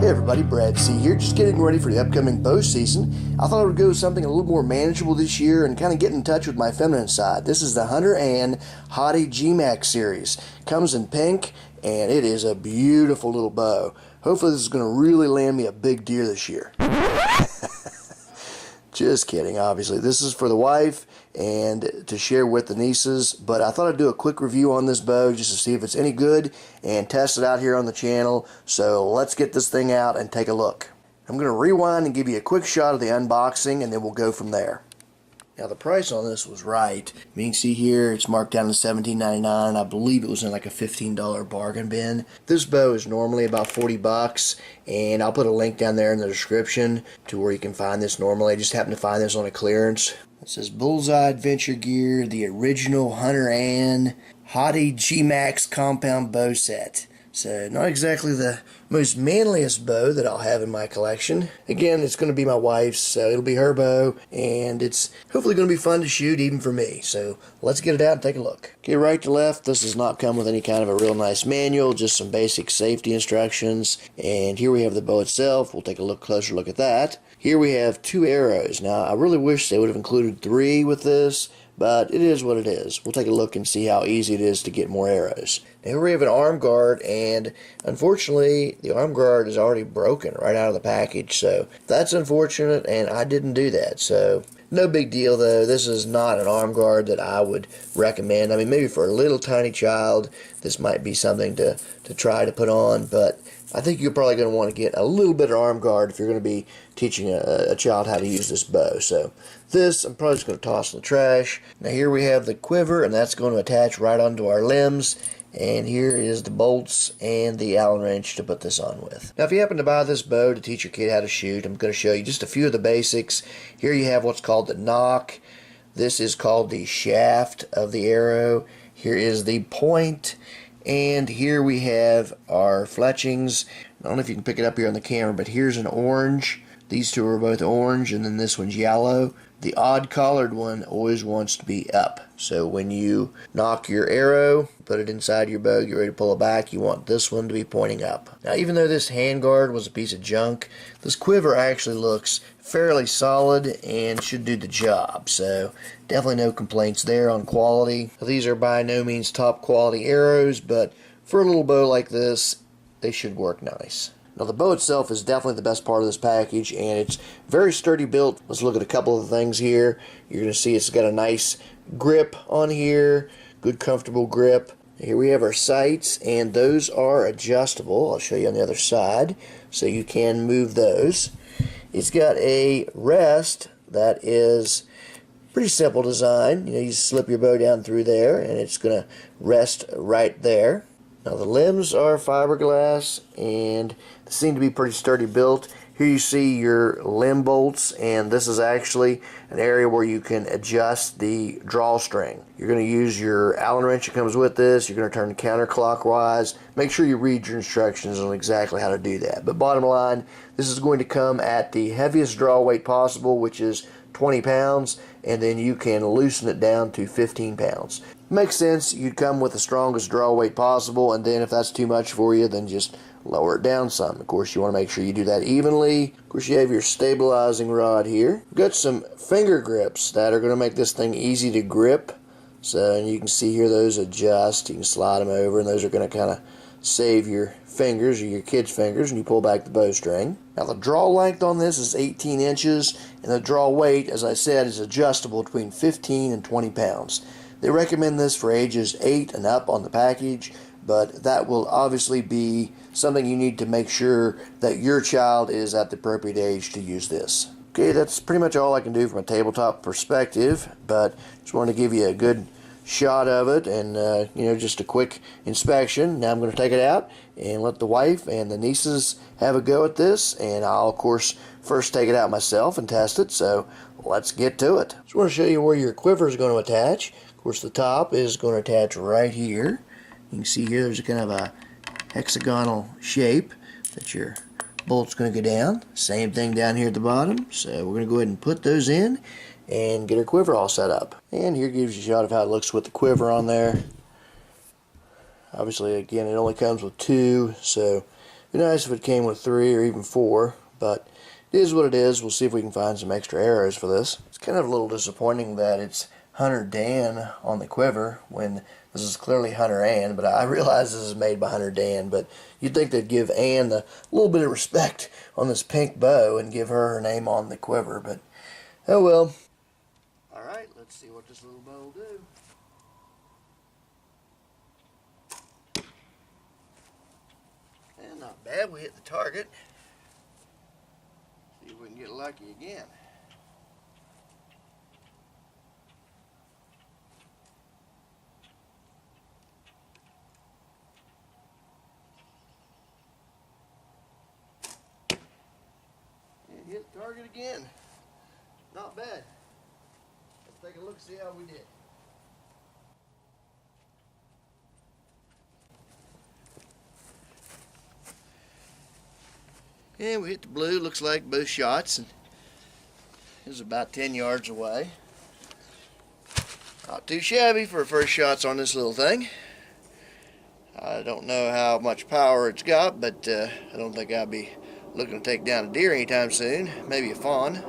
Hey everybody, Brad C here, just getting ready for the upcoming bow season. I thought I would go with something a little more manageable this year and kind of get in touch with my feminine side. This is the Hunter Ann Hottie Gmax series. Comes in pink, and it is a beautiful little bow. Hopefully this is going to really land me a big deer this year. Just kidding, obviously. This is for the wife and to share with the nieces, but I thought I'd do a quick review on this bow just to see if it's any good and test it out here on the channel. So let's get this thing out and take a look. I'm going to rewind and give you a quick shot of the unboxing, and then we'll go from there. Now the price on this was right. You can see here it's marked down to $17.99. I believe it was in like a $15 bargain bin. This bow is normally about 40 bucks, and I'll put a link down there in the description to where you can find this normally. I just happened to find this on a clearance. It says Bullseye Adventure Gear, the original Hunter Ann Hottie Gmax compound bow set. So not exactly the most manliest bow that I'll have in my collection. Again, it's going to be my wife's, so it'll be her bow, and it's hopefully going to be fun to shoot even for me. So let's get it out and take a look. Okay, right to left, this does not come with any kind of a real nice manual, just some basic safety instructions. And here we have the bow itself. We'll take a closer look at that. Here we have 2 arrows. Now, I really wish they would have included 3 with this, but it is what it is. We'll take a look and see how easy it is to get more arrows. Now here we have an arm guard, and unfortunately the arm guard is already broken right out of the package, so that's unfortunate, and I didn't do that. So no big deal though. This is not an arm guard that I would recommend. I mean, maybe for a little tiny child this might be something to try to put on, but I think you're probably going to want to get a little bit of arm guard if you're going to be teaching a child how to use this bow. So this I'm probably just going to toss in the trash. Now here we have the quiver, and that's going to attach right onto our limbs. And here is the bolts and the Allen wrench to put this on with. Now if you happen to buy this bow to teach your kid how to shoot, I'm going to show you just a few of the basics. Here you have what's called the nock. This is called the shaft of the arrow. Here is the point. And here we have our fletchings. I don't know if you can pick it up here on the camera, but here's an orange. These two are both orange, and then this one's yellow. The odd colored one always wants to be up. So when you knock your arrow, put it inside your bow, get ready to pull it back, you want this one to be pointing up. Now even though this handguard was a piece of junk, this quiver actually looks fairly solid and should do the job. So definitely no complaints there on quality. Now, these are by no means top quality arrows, but for a little bow like this, they should work nice. Now the bow itself is definitely the best part of this package, and it's very sturdy built. Let's look at a couple of things here. You're going to see it's got a nice grip on here, good comfortable grip. Here we have our sights, and those are adjustable. I'll show you on the other side, so you can move those. It's got a rest that is pretty simple design. You know, you slip your bow down through there, and it's going to rest right there. Now the limbs are fiberglass, and they seem to be pretty sturdy built. Here you see your limb bolts, and this is actually an area where you can adjust the drawstring. You're going to use your Allen wrench that comes with this. You're going to turn it counterclockwise. Make sure you read your instructions on exactly how to do that. But bottom line, this is going to come at the heaviest draw weight possible, which is 20 pounds, and then you can loosen it down to 15 pounds. Makes sense. You'd come with the strongest draw weight possible, and then if that's too much for you, then just lower it down some. Of course, you want to make sure you do that evenly. Of course, you have your stabilizing rod here. We've got some finger grips that are going to make this thing easy to grip. So, and you can see here those adjust. You can slide them over, and those are going to kind of save your fingers or your kid's fingers when you pull back the bowstring. Now the draw length on this is 18 inches, and the draw weight, as I said, is adjustable between 15 and 20 pounds. They recommend this for ages 8 and up on the package, but that will obviously be something you need to make sure that your child is at the appropriate age to use this. Okay, that's pretty much all I can do from a tabletop perspective, but just wanted to give you a good shot of it and just a quick inspection. Now I'm going to take it out and let the wife and the nieces have a go at this, and I'll of course first take it out myself and test it. So let's get to it. Just want to show you where your quiver is going to attach. Of course, the top is going to attach right here. You can see here there's a kind of a hexagonal shape that your bolt's going to go down. Same thing down here at the bottom. So we're going to go ahead and put those in and get our quiver all set up. And here gives you a shot of how it looks with the quiver on there. Obviously, again, it only comes with 2, so Be nice if it came with 3 or even 4, but it is what it is. We'll see if we can find some extra arrows for this. It's kind of a little disappointing that it's Hunter Dan on the Quiver when this is clearly Hunter Ann, but I realize this is made by Hunter Dan, but you'd think they'd give Ann a little bit of respect on this pink bow and give her name on the Quiver, but oh well. Alright, let's see what this little bow will do. And not bad, we hit the target. See if we can get lucky again. And hit the target again. Not bad. Let's take a look and see how we did. And we hit the blue, looks like both shots, and it was about 10 yards away. Not too shabby for first shots on this little thing. I don't know how much power it's got, but I don't think I'll be looking to take down a deer anytime soon. Maybe a fawn.